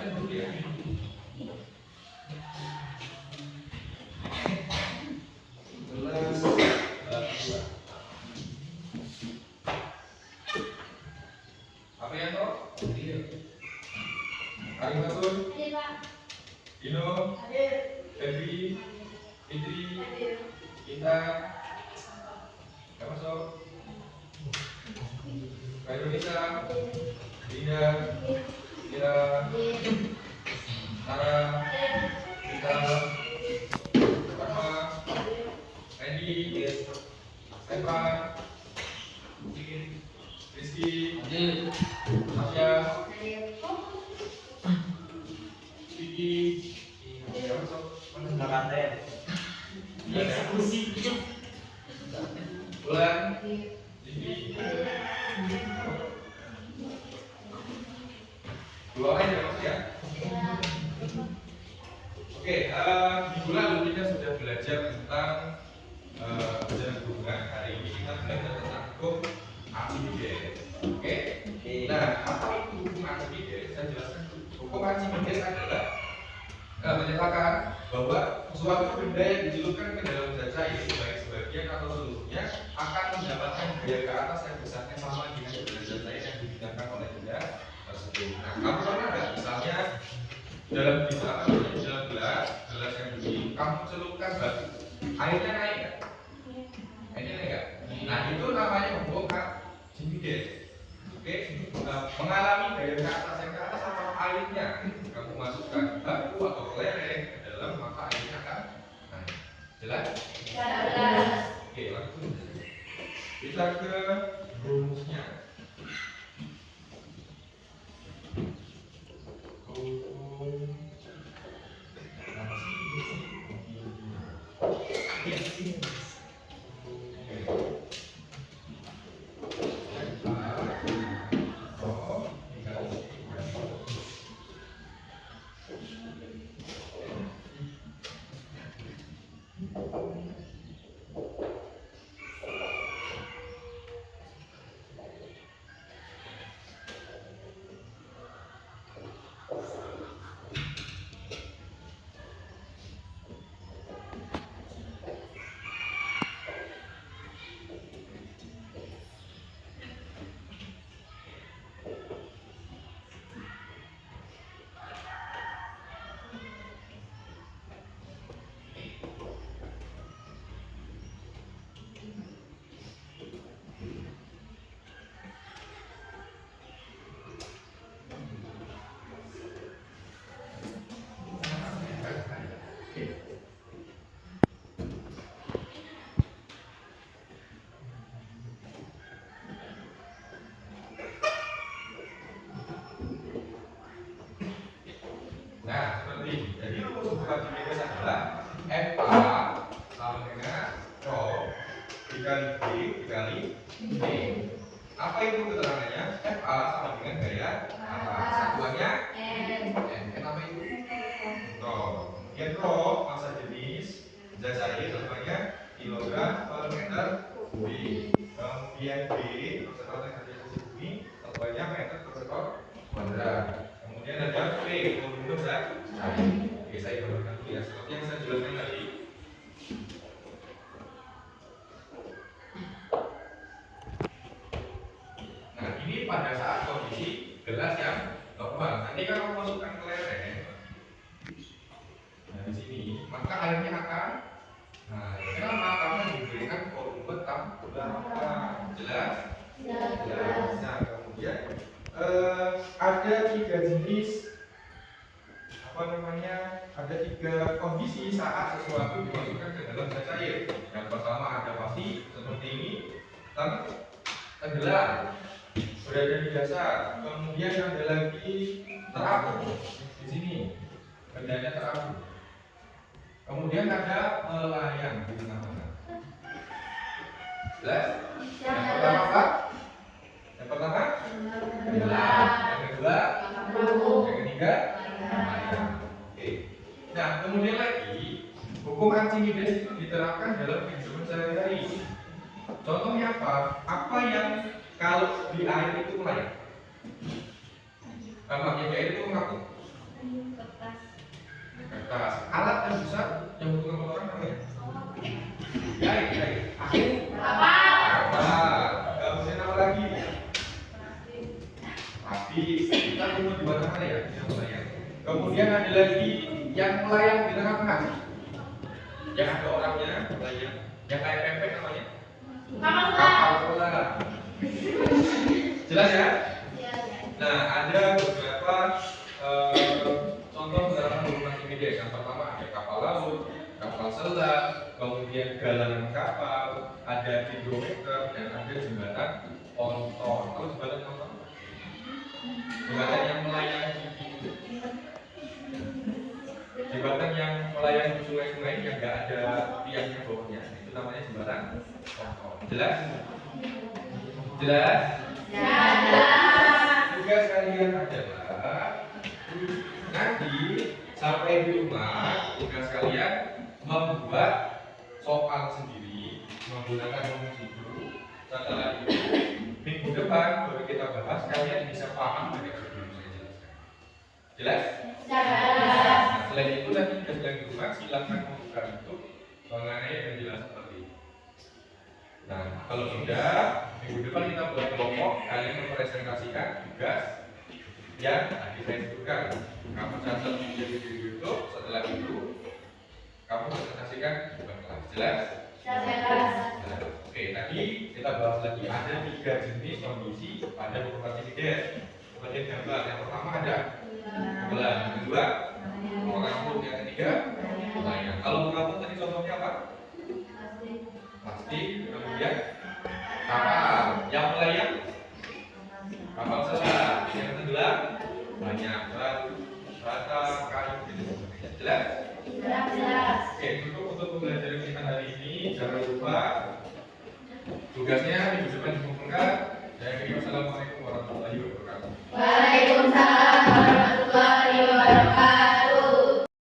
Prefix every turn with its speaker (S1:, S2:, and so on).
S1: absen dulu ya. Apa ya toh? Arimatun, Dino, Febri, Fitri, Inta, siapa sob? Kak Indonesia, Linda, Ira, Sarah, Rita, Rahma, Randy, Stefan, Rizky, Tasya, Vicky, siapa sob? Bulan, Vicky, dua aja mas ya. Oke, minggu lalu kita sudah belajar tentang perjalanan hubungan. Hari ini kita belajar tentang hukum Archimedes. Oke. Nah, apa itu hukum Archimedes? Saya jelaskan dulu. Hukum Archimedes adalah menyatakan bahwa suatu benda yang dicelupkan ke dalam benda cair, baik sebagian atau seluruhnya, akan mendapatkan gaya ke atas yang besarnya sama dengan benda cair yang digunakan oleh benda tersebut. Nah, kamu pernah nggak misalnya dalam gelas yang begini, kamu celupkan batu, airnya naik nggak? Airnya naik nggak? Nah, itu namanya hukum Archimedes. Oke, mengalami gaya ke atas yang ke atas sama airnya. Kamu masukkan batu atau kelereng ke dalam, maka airnya akan naik. Jelas? Jelas. Oke, langsung kita ke rumusnya. Nah, seperti ini. Jadi rumus hukum Archimedes adalah FA sama dengan Rho dikali B dikali D. Apa itu keterangannya? FA sama dengan gaya atas. Satuannya N. N apa itu? Rho. Kemudian Rho masa jenis benda cair satuannya kilogram per meter kubik. Kemudian B masa energi bumi satuannya meter per sektor kuadrat. Kemudian ada P, volume cair. Oke, saya gambarkan dulu ya, seperti yang saya jelaskan tadi. Nah, ini pada saat kondisi gelas yang normal. Nanti kalau masukkan kelereng, nah di sini, maka airnya akan. Nah, kenapa? Karena diberikan volume tambahan. Jelas? Jelas. Nah, kemudian ada tiga jenis ada tiga kondisi saat sesuatu dimasukkan ke dalam benda cair. Yang pertama ada pasti seperti ini, tenggelam, berada di dasar. Kemudian ada lagi terapung di sini, bendanya terapung. Kemudian ada melayang di tengah-tengah. Jelas? Yang pertama apa? Yang pertama tenggelam. Yang kedua terapung. Yang ketiga melayang. Oke. Nah, kemudian lagi hukum Archimedes itu diterapkan dalam kehidupan sehari-hari. Contohnya apa? Apa yang kalau di air itu melayang? Kalau di air itu mengapung? kertas. Alat yang besar yang butuh motoran namanya? Baik. Aku? Kapal. Kemudian apa lagi? Api. Kita tunggu di mana ya? Yang melayang. Kemudian ada lagi yang melayang di tengah-tengah. Yang ada orangnya melayang. Yang kayak pempek namanya? Kapal selam. Jelas ya? Nah, ada beberapa contoh penerapan hubungan timide. Yang pertama ada kapal laut, kapal selam, kemudian galangan kapal, ada hidrometer, dan ada jembatan ponton. Tahu jembatan ponton? Jembatan yang melayang di sungai-sungai yang nggak ada tiangnya bawahnya. Itu namanya jembatan ponton. Jelas? Jelas? Tugas kalian adalah nanti sampai di rumah tugas kalian membuat soal sendiri menggunakan rumus itu. Setelah itu minggu depan baru kita bahas, kalian bisa paham dengan sebelum saya jelaskan. Jelas? Nah, selain itu nanti tugas kalian di rumah silakan membuka itu mengenai penjelasan seperti ini. Nah, kalau sudah minggu depan kita buat kelompok, kalian mempresentasikan tugas yang tadi saya sebutkan. Kamu catat jadi di YouTube, setelah itu kamu presentasikan di kelas. Jelas? Jelas. Oke, tadi kita bahas lagi ada 3 jenis kondisi pada hubungan timide. Sebagai gambar, yang pertama ada bulan, yang kedua mengapung, yang ketiga melayang. Kalau mengapung tadi contohnya apa? Plastik, kemudian kapal. Yang melayang kapal selam. Yang tenggelam banyak batu, bata, kayu, gitu. Jelas? Jelas. Oke, untuk pembelajaran kita hari ini jangan lupa tugasnya minggu depan dikumpulkan. Assalamualaikum warahmatullahi wabarakatuh.
S2: Waalaikumsalam warahmatullahi wabarakatuh.